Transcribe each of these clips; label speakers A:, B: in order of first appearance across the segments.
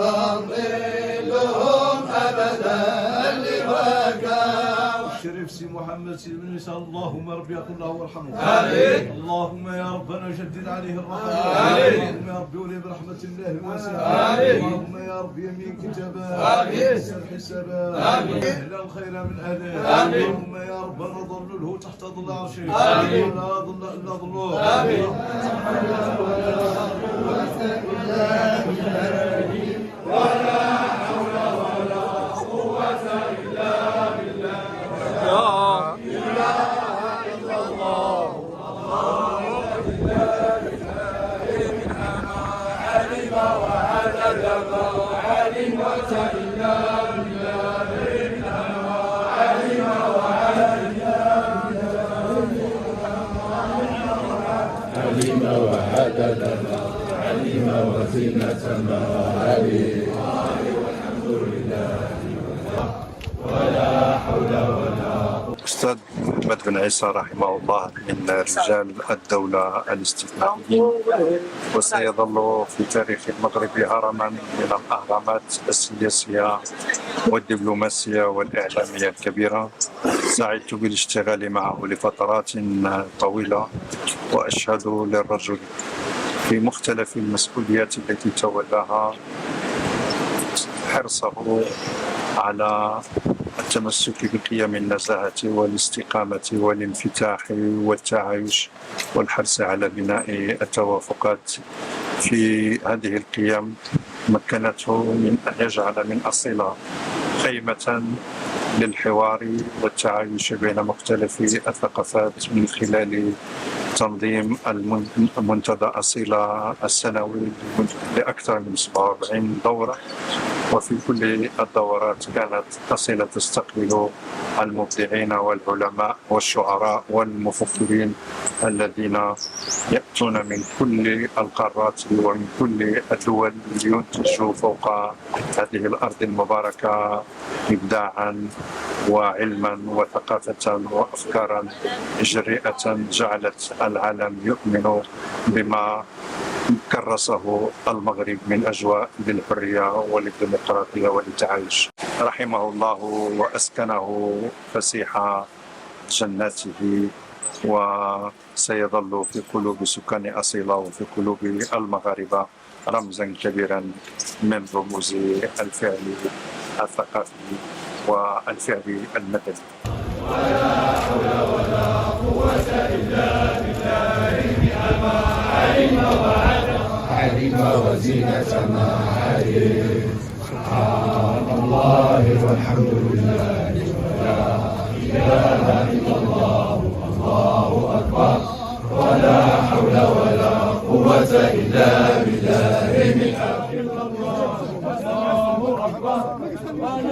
A: ظلهم أبدا لواقع.
B: الشريف سي محمد سي بن عيسى اللهم ربي يغفر له وارحمه.
A: آمين.
B: اللهم يا ربنا جدد عليه الرحمة.
A: آمين.
B: اللهم يا ربي ولي برحمة الله الواسعة.
A: آمين.
B: اللهم يا ربي يمين كتابه.
A: آمين.
B: يسر حسابه.
A: آمين.
B: اهل الخير من اهله.
A: آمين.
B: اللهم يا ربنا ظلله تحت ظل عرشه.
A: آمين.
B: ولا ظل الا ظله.
A: آمين.
C: علم وعدد ما علم وزنة ما علم. والحمد لله ولا حول ولا قوة.
D: أستاذ محمد بن عيسى رحمه الله من رجال الدولة الاستثنائيين، وسيظل في تاريخ المغرب هرما من الأهرامات السياسية والدبلوماسية والإعلامية الكبيرة. سعدت بالاشتغال معه لفترات طويلة، وأشهد للرجل في مختلف المسؤوليات التي تولاها حرصه على التمسك بقيم النزاهة والاستقامة والانفتاح والتعايش، والحرص على بناء التوافقات. في هذه القيم مكنته من أن يجعل من أصيلة خيمة للحوار والتعايش بين مختلف الثقافات من خلال تنظيم المنتدى أصيلة السنوي لأكثر من 47 دورة. وفي كل الدورات كانت أصيلة تستقبل المبدعين والعلماء والشعراء والمفكرين الذين يأتون من كل القارات ومن كل الدول لينتجوا فوق هذه الأرض المباركة إبداعا وعلما وثقافة وأفكارا جريئة جعلت العالم يؤمن بما كرسه المغرب من أجواء للحرية وللديمقراطية وللتعايش. رحمه الله وأسكنه فسيح جناته، وسيظل في قلوب سكان أصيلة وفي قلوب المغاربة رمزا كبيرا من رموز الفعل الثقافي والفعل المدني.
C: ولا حول ولا قوة إلا بالله. علم وعدد علم وزنة ما علم. سبحان الله والحمد لله ولا إله إلا الله والله أكبر. ولا حول ولا قوة إلا بالله. الله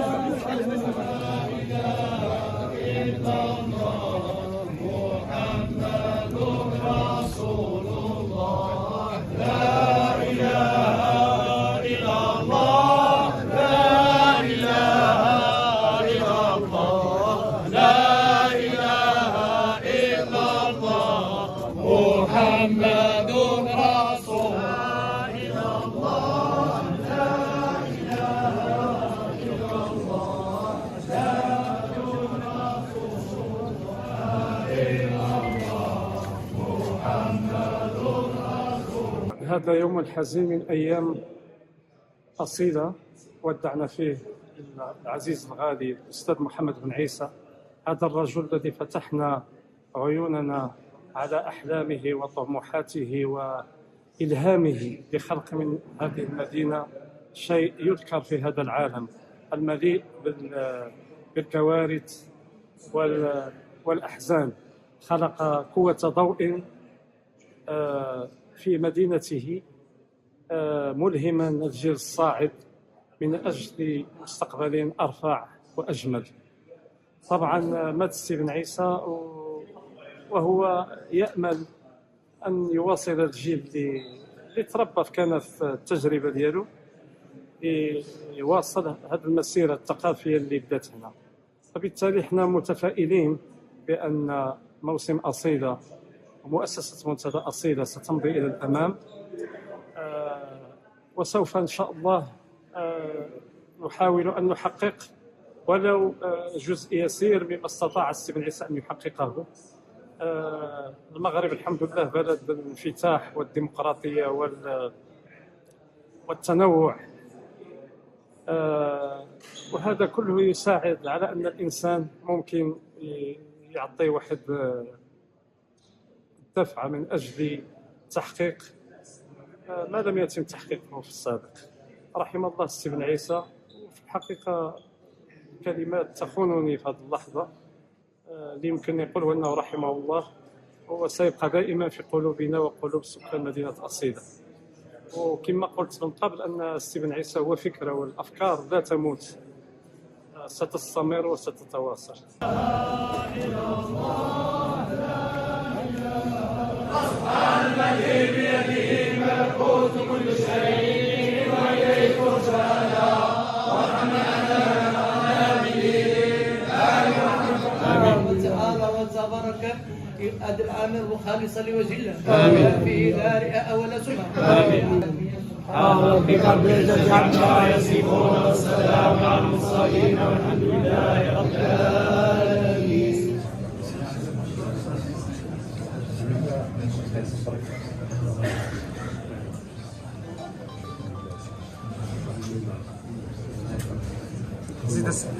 E: هذا يوم حزين من أيام أصيلة ودعنا فيه العزيز الغالي الأستاذ محمد بن عيسى، هذا الرجل الذي فتحنا عيوننا على أحلامه وطموحاته وإلهامه لخلق من هذه المدينة شيء يذكر في هذا العالم المليء بالكوارث والأحزان. خلق قوة ضوء في مدينته ملهما الجيل الصاعد من أجل مستقبل أرفع وأجمل. طبعا مات السي بن عيسى وهو يأمل أن يواصل الجيل اللي تربى كان في التجربة ديالو يواصل هذه المسيرة الثقافية اللي بدات هنا. فبالتالي احنا متفائلين بأن موسم أصيلة ومؤسسة منتدى أصيلة ستمضي إلى الأمام، وسوف إن شاء الله نحاول أن نحقق ولو جزء يسير مما استطاع السي بن عيسى أن يحققه. المغرب الحمد لله بلد الانفتاح والديمقراطية والتنوع، وهذا كله يساعد على أن الإنسان ممكن يعطي واحد دفعة من أجل تحقيق ما لم يتم تحقيقه في السابق. رحم الله السي بن عيسى. في الحقيقة كلمات تخونني في هذه اللحظة، اللي يمكن يقول أنه رحمه الله هو سيبقى دائما في قلوبنا وقلوب سكان مدينة أصيلة. وكما قلت من قبل أن السي بن عيسى هو فكرة، والأفكار لا تموت، ستستمر وستتواصل.
C: الذي بيده ملكوت كل شيء وإليه ترجعنا وارحمنا تعالى وتبارك هذا العامل خالصا لوجه الله. آمين. في دار أول سنة. آمين. سبحان ربك رب العزة عما يصفون والسلام على المرسلين والحمد لله رب العالمين.
D: زيد السلام.